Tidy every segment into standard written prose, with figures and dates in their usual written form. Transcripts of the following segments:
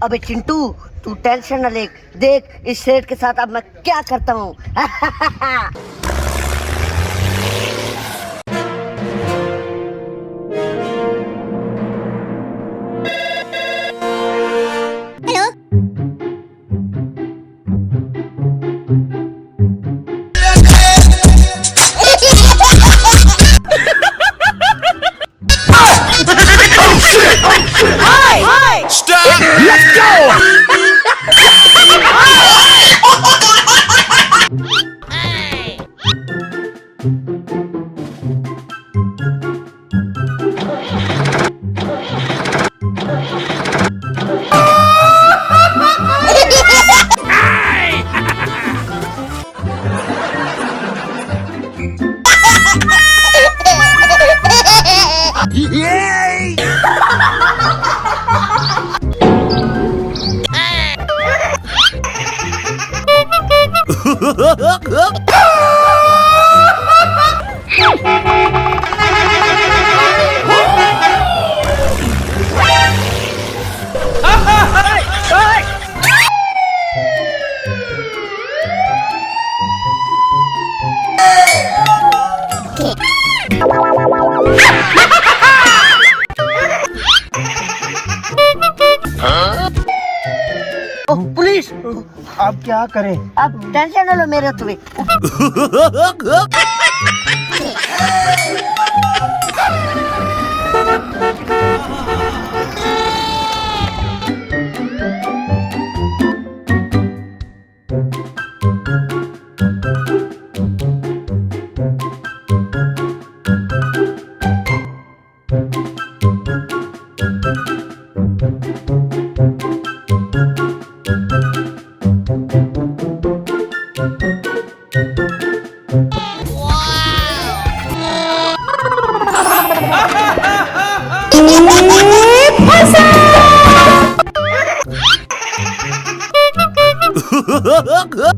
अबे चिंटू, तू टेंशन न ले, देख इस शेर के साथ अब मैं क्या करता हूँ। Stop! Let's go! Yay! Oh, police! अब क्या करें? अब टेंशन न लो मेरे तुम्हें।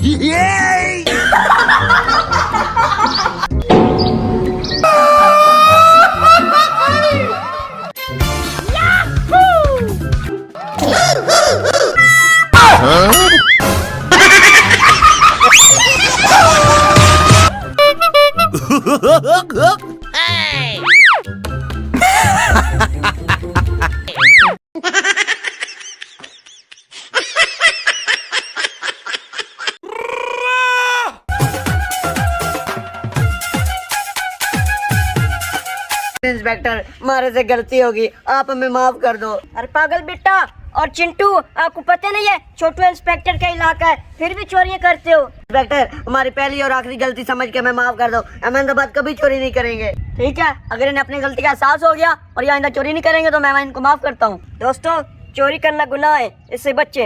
Yay! Hey! इंस्पेक्टर, हमारे से गलती होगी, आप हमें माफ कर दो। अरे पागल बेटा और चिंटू, आपको पता नहीं है छोटू इंस्पेक्टर का इलाका है, फिर भी चोरियां करते हो। इंस्पेक्टर, हमारी पहली और आखिरी गलती समझ के हमें माफ कर दो। हम आइंदा बाद कभी चोरी नहीं करेंगे। ठीक है, अगर इन्हें अपनी गलती का एहसास हो गया और ये आइंदा चोरी नहीं करेंगे तो मैं इनको माफ करता हूँ। दोस्तों, चोरी करना गुनाह है, इससे बच्चे।